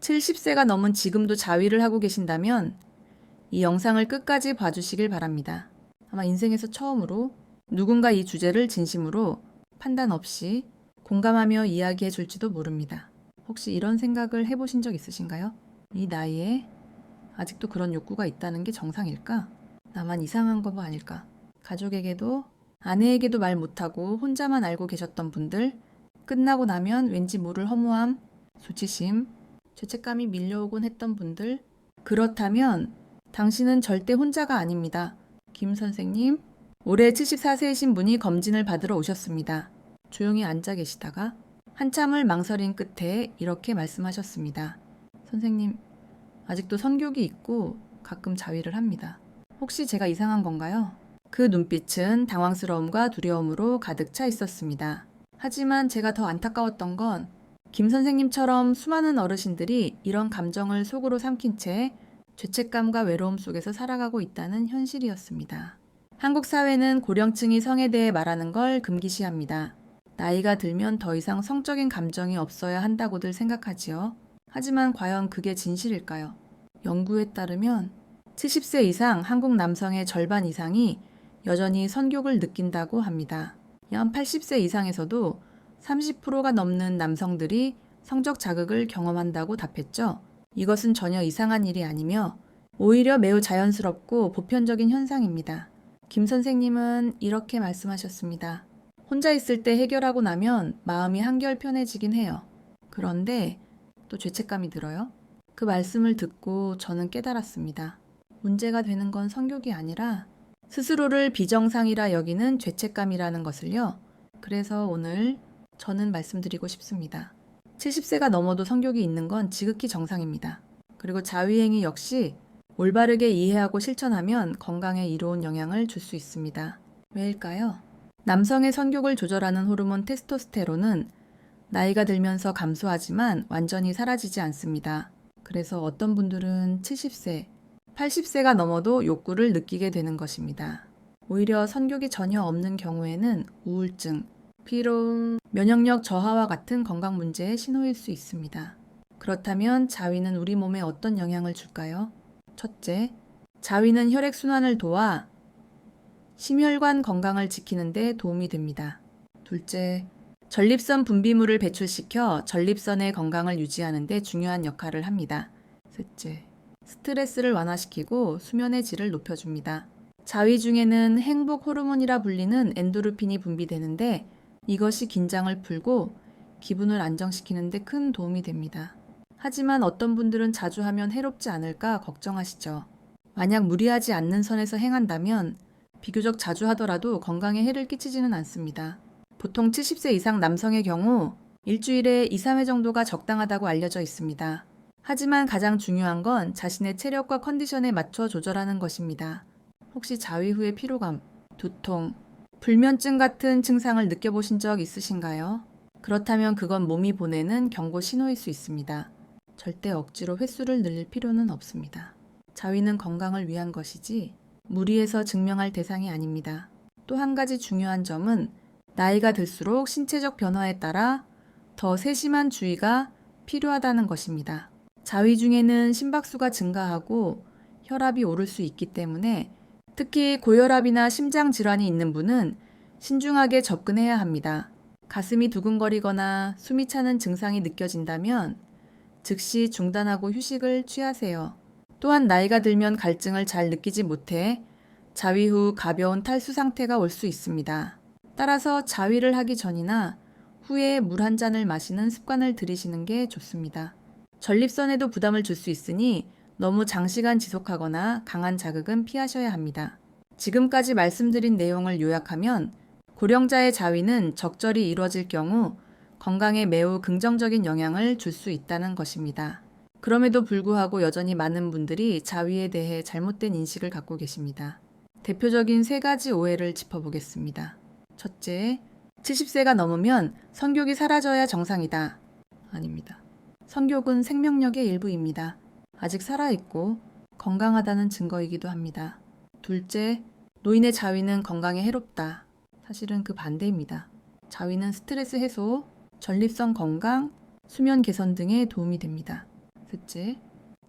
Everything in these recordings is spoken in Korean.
70세가 넘은 지금도 자위를 하고 계신다면 이 영상을 끝까지 봐주시길 바랍니다. 아마 인생에서 처음으로 누군가 이 주제를 진심으로 판단 없이 공감하며 이야기해 줄지도 모릅니다. 혹시 이런 생각을 해보신 적 있으신가요? 이 나이에 아직도 그런 욕구가 있다는 게 정상일까? 나만 이상한 거 아닐까? 가족에게도 아내에게도 말 못하고 혼자만 알고 계셨던 분들, 끝나고 나면 왠지 모를 허무함, 수치심, 죄책감이 밀려오곤 했던 분들, 그렇다면 당신은 절대 혼자가 아닙니다. 김 선생님, 올해 74세이신 분이 검진을 받으러 오셨습니다. 조용히 앉아 계시다가 한참을 망설인 끝에 이렇게 말씀하셨습니다. 선생님, 아직도 선교기 있고 가끔 자위를 합니다. 혹시 제가 이상한 건가요? 그 눈빛은 당황스러움과 두려움으로 가득 차 있었습니다. 하지만 제가 더 안타까웠던 건 김 선생님처럼 수많은 어르신들이 이런 감정을 속으로 삼킨 채 죄책감과 외로움 속에서 살아가고 있다는 현실이었습니다. 한국 사회는 고령층이 성에 대해 말하는 걸 금기시합니다. 나이가 들면 더 이상 성적인 감정이 없어야 한다고들 생각하지요. 하지만 과연 그게 진실일까요? 연구에 따르면 70세 이상 한국 남성의 절반 이상이 여전히 성욕을 느낀다고 합니다. 연 80세 이상에서도 30%가 넘는 남성들이 성적 자극을 경험한다고 답했죠. 이것은 전혀 이상한 일이 아니며 오히려 매우 자연스럽고 보편적인 현상입니다. 김 선생님은 이렇게 말씀하셨습니다. 혼자 있을 때 해결하고 나면 마음이 한결 편해지긴 해요. 그런데 또 죄책감이 들어요. 그 말씀을 듣고 저는 깨달았습니다. 문제가 되는 건 성욕이 아니라 스스로를 비정상이라 여기는 죄책감이라는 것을요. 그래서 오늘 저는 말씀드리고 싶습니다. 70세가 넘어도 성욕이 있는 건 지극히 정상입니다. 그리고 자위행위 역시 올바르게 이해하고 실천하면 건강에 이로운 영향을 줄 수 있습니다. 왜일까요? 남성의 성욕을 조절하는 호르몬 테스토스테론은 나이가 들면서 감소하지만 완전히 사라지지 않습니다. 그래서 어떤 분들은 70세, 80세가 넘어도 욕구를 느끼게 되는 것입니다. 오히려 성욕이 전혀 없는 경우에는 우울증, 피로, 면역력 저하와 같은 건강 문제의 신호일 수 있습니다. 그렇다면 자위는 우리 몸에 어떤 영향을 줄까요? 첫째, 자위는 혈액순환을 도와 심혈관 건강을 지키는 데 도움이 됩니다. 둘째, 전립선 분비물을 배출시켜 전립선의 건강을 유지하는 데 중요한 역할을 합니다. 셋째, 스트레스를 완화시키고 수면의 질을 높여줍니다. 자위 중에는 행복 호르몬이라 불리는 엔도르핀이 분비되는데 이것이 긴장을 풀고 기분을 안정시키는 데 큰 도움이 됩니다. 하지만 어떤 분들은 자주 하면 해롭지 않을까 걱정하시죠. 만약 무리하지 않는 선에서 행한다면 비교적 자주 하더라도 건강에 해를 끼치지는 않습니다. 보통 70세 이상 남성의 경우 일주일에 2, 3회 정도가 적당하다고 알려져 있습니다. 하지만 가장 중요한 건 자신의 체력과 컨디션에 맞춰 조절하는 것입니다. 혹시 자위 후의 피로감, 두통, 불면증 같은 증상을 느껴보신 적 있으신가요? 그렇다면 그건 몸이 보내는 경고 신호일 수 있습니다. 절대 억지로 횟수를 늘릴 필요는 없습니다. 자위는 건강을 위한 것이지 무리해서 증명할 대상이 아닙니다. 또 한 가지 중요한 점은 나이가 들수록 신체적 변화에 따라 더 세심한 주의가 필요하다는 것입니다. 자위 중에는 심박수가 증가하고 혈압이 오를 수 있기 때문에 특히 고혈압이나 심장 질환이 있는 분은 신중하게 접근해야 합니다. 가슴이 두근거리거나 숨이 차는 증상이 느껴진다면 즉시 중단하고 휴식을 취하세요. 또한 나이가 들면 갈증을 잘 느끼지 못해 자위 후 가벼운 탈수 상태가 올 수 있습니다. 따라서 자위를 하기 전이나 후에 물 한 잔을 마시는 습관을 들이시는 게 좋습니다. 전립선에도 부담을 줄 수 있으니 너무 장시간 지속하거나 강한 자극은 피하셔야 합니다. 지금까지 말씀드린 내용을 요약하면 고령자의 자위는 적절히 이루어질 경우 건강에 매우 긍정적인 영향을 줄 수 있다는 것입니다. 그럼에도 불구하고 여전히 많은 분들이 자위에 대해 잘못된 인식을 갖고 계십니다. 대표적인 3가지 오해를 짚어보겠습니다. 첫째, 70세가 넘으면 성욕이 사라져야 정상이다. 아닙니다. 성욕은 생명력의 일부입니다. 아직 살아있고 건강하다는 증거이기도 합니다. 둘째, 노인의 자위는 건강에 해롭다. 사실은 그 반대입니다. 자위는 스트레스 해소, 전립선 건강, 수면 개선 등에 도움이 됩니다. 셋째,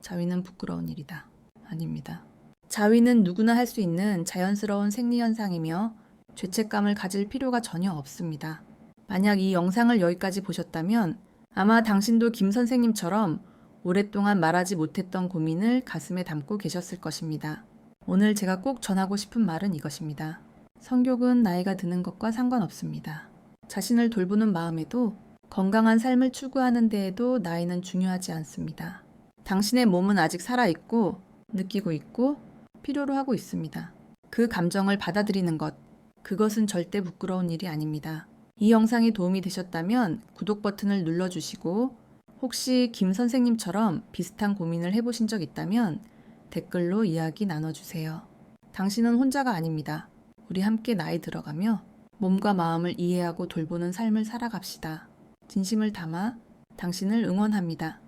자위는 부끄러운 일이다. 아닙니다. 자위는 누구나 할 수 있는 자연스러운 생리현상이며 죄책감을 가질 필요가 전혀 없습니다. 만약 이 영상을 여기까지 보셨다면 아마 당신도 김 선생님처럼 오랫동안 말하지 못했던 고민을 가슴에 담고 계셨을 것입니다. 오늘 제가 꼭 전하고 싶은 말은 이것입니다. 성욕은 나이가 드는 것과 상관없습니다. 자신을 돌보는 마음에도 건강한 삶을 추구하는 데에도 나이는 중요하지 않습니다. 당신의 몸은 아직 살아있고 느끼고 있고 필요로 하고 있습니다. 그 감정을 받아들이는 것, 그것은 절대 부끄러운 일이 아닙니다. 이 영상이 도움이 되셨다면 구독 버튼을 눌러주시고 혹시 김 선생님처럼 비슷한 고민을 해보신 적 있다면 댓글로 이야기 나눠주세요. 당신은 혼자가 아닙니다. 우리 함께 나이 들어가며 몸과 마음을 이해하고 돌보는 삶을 살아갑시다. 진심을 담아 당신을 응원합니다.